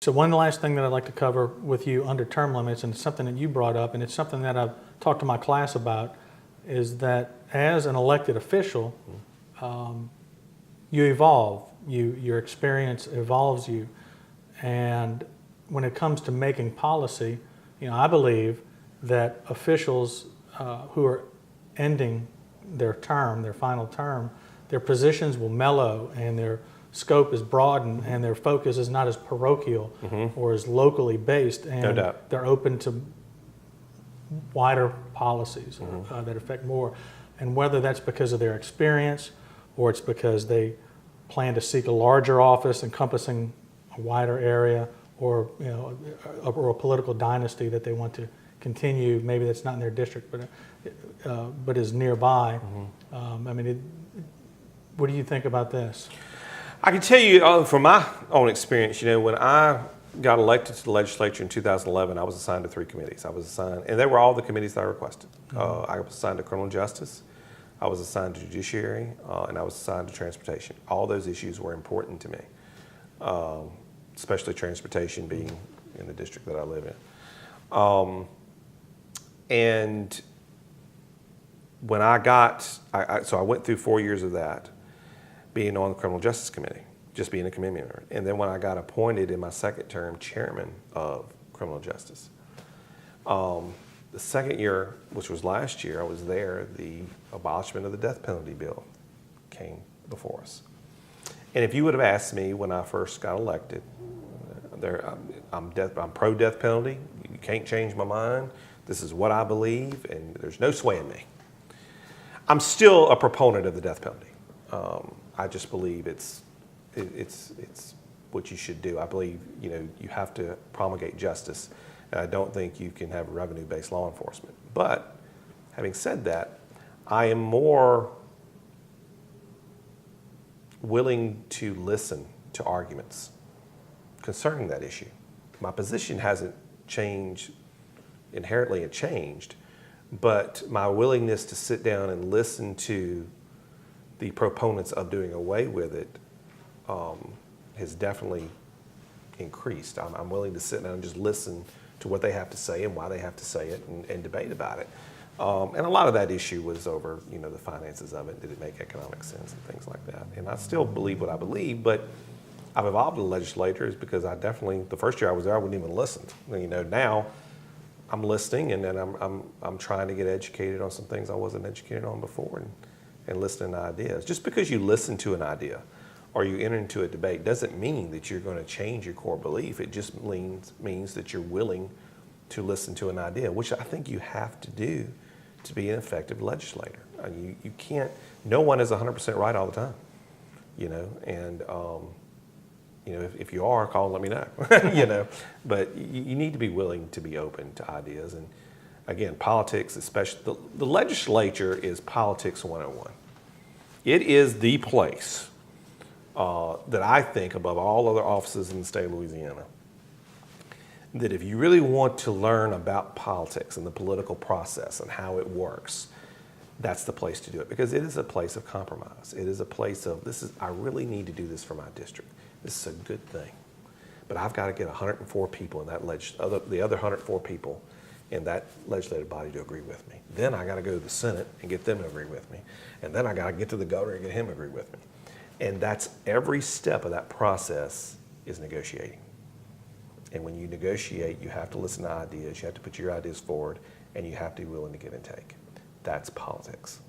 So one last thing that I'd like to cover with you under term limits, and it's something that you brought up, and it's something that I've talked to my class about, is that as an elected official, you evolve. Your experience evolves you. And when it comes to making policy, I believe that officials who are ending their term, their final term, their positions will mellow and their scope is broadened and their focus is not as parochial or as locally based, and no doubt. they're open to wider policies that affect more. And whether that's because of their experience or it's because they plan to seek a larger office encompassing a wider area, or or a political dynasty that they want to continue, maybe that's not in their district but is nearby. What do you think about this? I can tell you from my own experience, when I got elected to the legislature in 2011, I was assigned to 3 committees. And they were all the committees that I requested. I was assigned to criminal justice, I was assigned to judiciary, and I was assigned to transportation. All those issues were important to me, especially transportation being in the district that I live in. And when so I went through 4 years of that, being on the criminal justice committee, just being a committee member. And then when I got appointed in my second term, chairman of criminal justice. The second year, which was last year, I was there, the abolishment of the death penalty bill came before us. And if you would have asked me when I first got elected, I'm pro-death penalty, you can't change my mind, this is what I believe, and there's no swaying me. I'm still a proponent of the death penalty. I just believe it's what you should do. I believe you have to promulgate justice. And I don't think you can have revenue-based law enforcement. But having said that, I am more willing to listen to arguments concerning that issue. My position hasn't changed inherently. It changed, but my willingness to sit down and listen to the proponents of doing away with it has definitely increased. I'm willing to sit down and just listen to what they have to say and why they have to say it, and debate about it. And a lot of that issue was over, the finances of it. Did it make economic sense and things like that? And I still believe what I believe, but I've evolved as a legislator because the first year I was there, I wouldn't even listen. Now I'm listening, and then I'm trying to get educated on some things I wasn't educated on before, and listening to ideas. Just because you listen to an idea or you enter into a debate doesn't mean that you're going to change your core belief. It just means that you're willing to listen to an idea, which I think you have to do to be an effective legislator. You can't, no one is 100% right all the time, and if you are, call and let me know, but you need to be willing to be open to ideas. And again, politics, especially, the legislature is politics 101. It is the place that I think, above all other offices in the state of Louisiana, that if you really want to learn about politics and the political process and how it works, that's the place to do it, because it is a place of compromise. It is a place of, I really need to do this for my district. This is a good thing. But I've got to get 104 people in that the other 104 people in that legislative body to agree with me. Then I got to go to the Senate and get them to agree with me. And then I got to get to the governor and get him to agree with me. And that's every step of that process is negotiating. And when you negotiate, you have to listen to ideas, you have to put your ideas forward, and you have to be willing to give and take. That's politics.